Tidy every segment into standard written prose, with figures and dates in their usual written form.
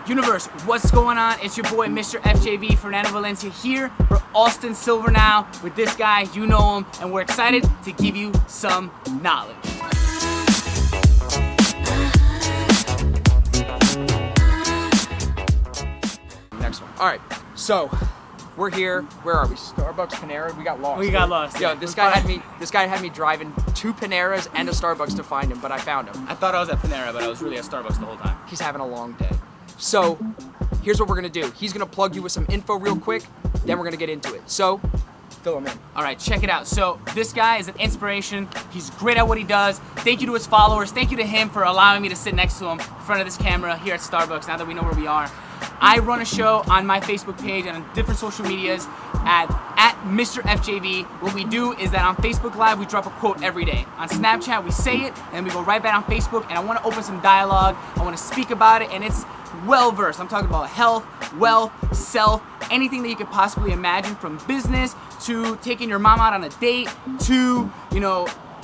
Universe, what's going on? It's your boy, Mr. FJV, Fernando Valencia, here for Austin Silver Now with this guy. You know him, and we're excited to give you some knowledge. Next one. All right, so we're here. Where are we? Starbucks, Panera. We got lost. We got lost. Yeah, this guy had me driving 2 Paneras and a Starbucks to find him, but I found him. I thought I was at Panera, but I was really at Starbucks the whole time. He's having a long day. So here's what we're gonna do. He's gonna plug you with some info real quick, then we're gonna get into it. So fill him in. All right, check it out. So this guy is an inspiration. He's great at what he does. Thank you to his followers. Thank you to him for allowing me to sit next to him in front of this camera here at Starbucks now that we know where we are. I run a show on my Facebook page and on different social medias at Mr. FJV. What we do is that on Facebook Live, we drop a quote every day. On Snapchat, we say it, and then we go right back on Facebook, and I want to open some dialogue. I want to speak about it, and it's well-versed. I'm talking about health, wealth, self, anything that you could possibly imagine, from business to taking your mom out on a date to,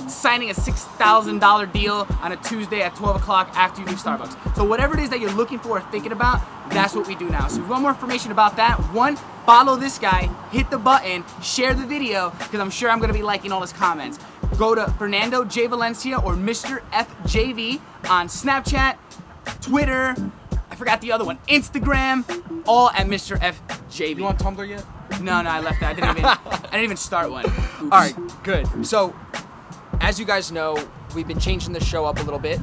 signing a $6,000 deal on a Tuesday at 12 o'clock after you leave Starbucks. So whatever it is that you're looking for or thinking about, that's what we do now. So if you want more information about that, one, follow this guy, hit the button, share the video, because I'm sure I'm going to be liking all his comments. Go to Fernando J. Valencia or Mr. FJV on Snapchat, Twitter, I forgot the other one, Instagram, all at Mr. FJV. You on Tumblr yet? No, I left that. I didn't even start one. Oops. All right, good. So, as you guys know, we've been changing the show up a little bit,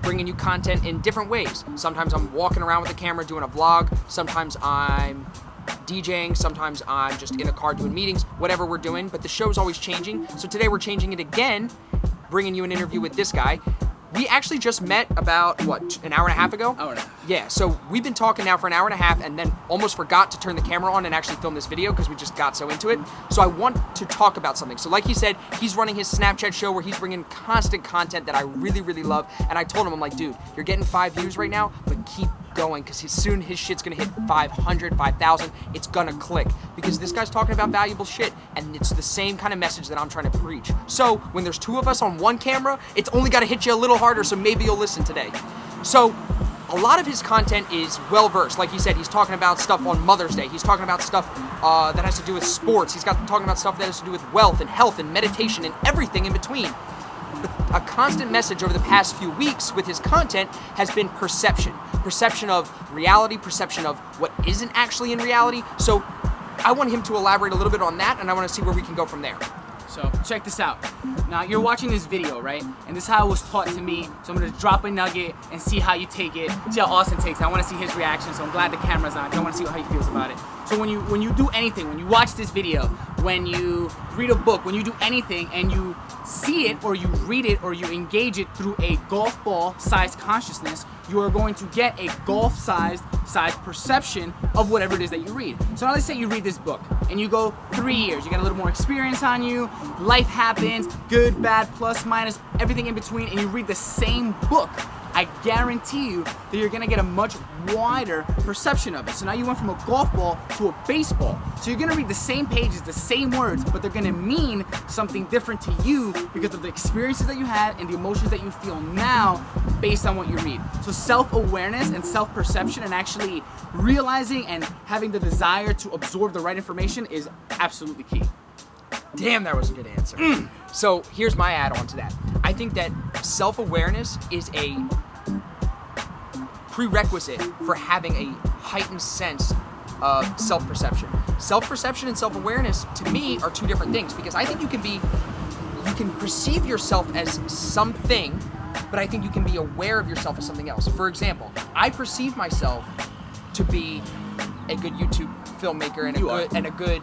bringing you content in different ways. Sometimes I'm walking around with the camera doing a vlog. Sometimes I'm DJing. Sometimes I'm just in a car doing meetings, whatever we're doing. But the show's always changing. So today we're changing it again, bringing you an interview with this guy. We actually just met about, an hour and a half ago? Hour and a half. Yeah, so we've been talking now for an hour and a half and then almost forgot to turn the camera on and actually film this video because we just got so into it. So I want to talk about something. So like he said, he's running his Snapchat show where he's bringing constant content that I really, really love. And I told him, I'm like, dude, you're getting 5 views right now, but keep going because soon his shit's gonna hit 500, 5,000. It's gonna click because this guy's talking about valuable shit and it's the same kind of message that I'm trying to preach. So when there's 2 of us on one camera, it's only gotta hit you a little harder, so maybe you'll listen today. So a lot of his content is well-versed. Like he said, he's talking about stuff on Mother's Day. He's talking about stuff that has to do with sports. He's talking about stuff that has to do with wealth and health and meditation and everything in between. A constant message over the past few weeks with his content has been perception. Perception of reality, perception of what isn't actually in reality. So I want him to elaborate a little bit on that, and I want to see where we can go from there. So check this out. Now you're watching this video, right? And this is how it was taught to me. So I'm gonna drop a nugget and see how you take it. See how Austin takes it. I wanna see his reaction, so I'm glad the camera's on. I wanna see how he feels about it. So when you do anything, when you watch this video, when you read a book, when you do anything and you see it or you read it or you engage it through a golf ball sized consciousness, you are going to get a golf sized perception of whatever it is that you read. So now let's say you read this book and you go 3 years, you get a little more experience on you, life happens, good, bad, plus, minus, everything in between, and you read the same book. I guarantee you that you're gonna get a much wider perception of it. So now you went from a golf ball to a baseball. So you're gonna read the same pages, the same words, but they're gonna mean something different to you because of the experiences that you had and the emotions that you feel now based on what you read. So self-awareness and self-perception and actually realizing and having the desire to absorb the right information is absolutely key. Damn, that was a good answer. So here's my add-on to that. I think that self-awareness is a prerequisite for having a heightened sense of self-perception. Self-perception and self-awareness, to me, are 2 different things because I think you can perceive yourself as something, but I think you can be aware of yourself as something else. For example, I perceive myself to be a good YouTube filmmaker and a good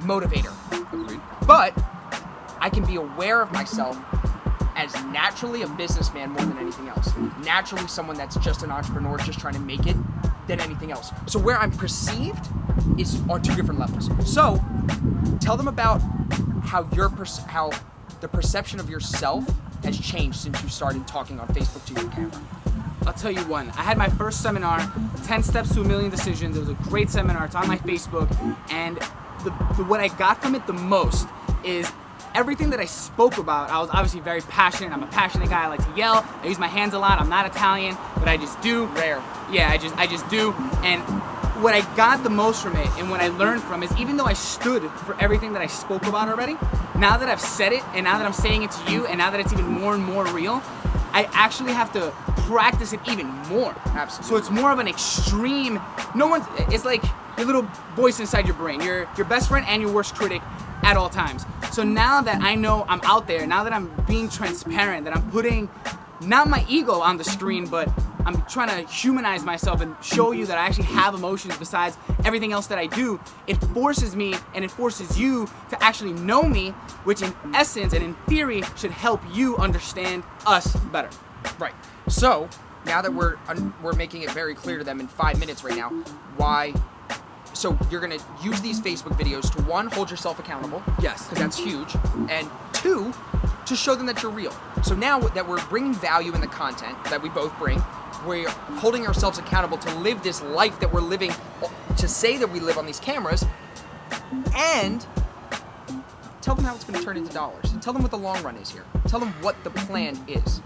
motivator. Agreed. But I can be aware of myself as naturally a businessman more than anything else. Naturally someone that's just an entrepreneur, just trying to make it, than anything else. So where I'm perceived is on 2 different levels. So tell them about how how the perception of yourself has changed since you started talking on Facebook to your camera. I'll tell you one. I had my first seminar, 10 Steps to a Million Decisions. It was a great seminar. It's on my Facebook. And what I got from it the most is everything that I spoke about, I was obviously very passionate. I'm a passionate guy. I like to yell. I use my hands a lot. I'm not Italian, but I just do. Rare. Yeah, I just do. And what I got the most from it and what I learned from is, even though I stood for everything that I spoke about already, now that I've said it and now that I'm saying it to you and now that it's even more and more real, I actually have to practice it even more. Absolutely. So it's more of an extreme, it's like your little voice inside your brain, your best friend and your worst critic at all times. So now that I know I'm out there, now that I'm being transparent, that I'm putting not my ego on the screen, but I'm trying to humanize myself and show you that I actually have emotions besides everything else that I do, it forces me and it forces you to actually know me, which in essence and in theory should help you understand us better. Right. So now that we're making it very clear to them in 5 minutes right now, why. So you're gonna use these Facebook videos to, one, hold yourself accountable. Yes. Because that's huge. And two, to show them that you're real. So now that we're bringing value in the content that we both bring, we're holding ourselves accountable to live this life that we're living, to say that we live on these cameras, and tell them how it's going to turn into dollars. Tell them what the long run is here. Tell them what the plan is.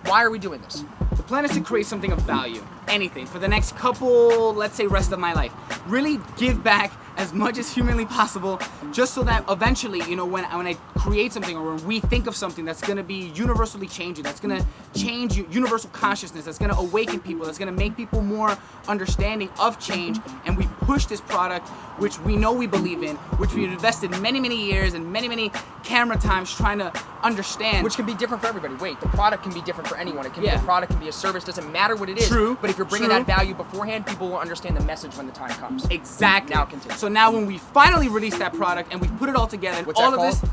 Why are we doing this? The plan is to create something of value, anything, for the next couple, let's say, rest of my life. Really give back as much as humanly possible, just so that eventually, you know, when I create something or when we think of something that's gonna be universally changing, that's gonna change universal consciousness, that's gonna awaken people, that's gonna make people more understanding of change, and we push this product, which we know we believe in, which we've invested many, many years and many, many camera times trying to understand. Which can be different for everybody. Wait, the product can be different for anyone. It can be Yeah. a product, can be a service, doesn't matter what it is. True, But if you're bringing true. that value beforehand, people will understand the message when the time comes. Exactly. Now continue. So now when we finally release that product and we put it all together, and What's all that of called?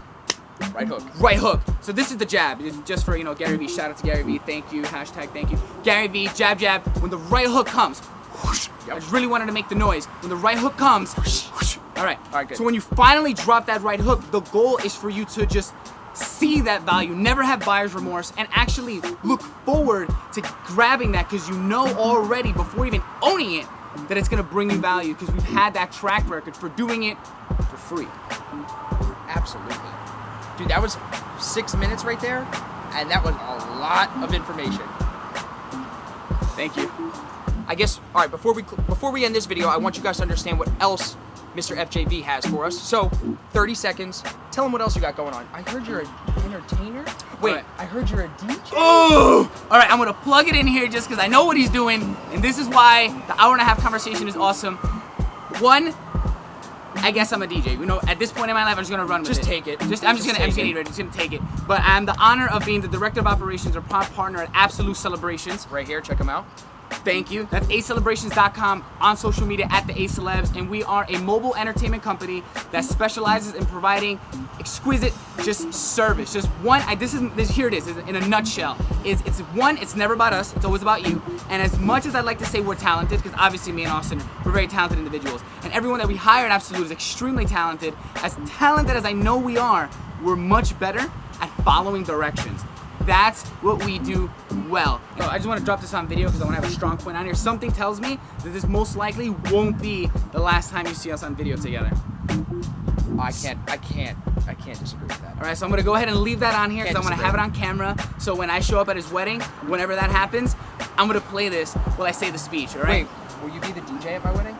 this, Right hook. right hook. So this is the jab. It's just for, you know, Gary Vee. Shout out to Gary Vee. Thank you. Hashtag thank you. Gary Vee, jab, jab. When the right hook comes, whoosh, Yep. I just really wanted to make the noise. When the right hook comes, whoosh, whoosh. All right. All right, good. So when you finally drop that right hook, the goal is for you to just see that value, never have buyer's remorse, and actually look forward to grabbing that, because you know already before even owning it that it's gonna bring you value, because we've had that track record for doing it for free. Absolutely. Dude, that was 6 minutes right there, and that was a lot of information. Thank you. I guess, all right, before we end this video, I want you guys to understand what else Mr. FJV has for us. So, 30 seconds. Tell them what else you got going on. I heard you're an entertainer. Wait, Right. I heard you're a DJ? Oh! All right, I'm gonna plug it in here just because I know what he's doing, and this is why the hour-and-a-half conversation is awesome. One, I guess I'm a DJ. You know, at this point in my life, I'm just gonna run with Just it. take it. I'm just Just gonna take eat it. it. Just gonna take it. But I'm the honor of being the director of operations or proud partner at Absolute Celebrations. Right here, check them out. Thank you. That's acelebrations.com, on social media at the A Celebs, and we are a mobile entertainment company that specializes in providing exquisite just service. Just one. Here it is in a nutshell. It's never about us. It's always about you. And as much as I'd like to say we're talented, because obviously me and Austin, we're very talented individuals, and everyone that we hire at Absolute is extremely talented. As talented as I know we are, we're much better at following directions. That's what we do well. I just want to drop this on video because I want to have a strong point on here. Something tells me that this most likely won't be the last time you see us on video together. I can't disagree with that. All right, so I'm gonna go ahead and leave that on here because I want to Can't have it on camera. So when I show up at his wedding, whenever that happens, I'm gonna play this while I say the speech. All right? Wait, will you be the DJ at my wedding?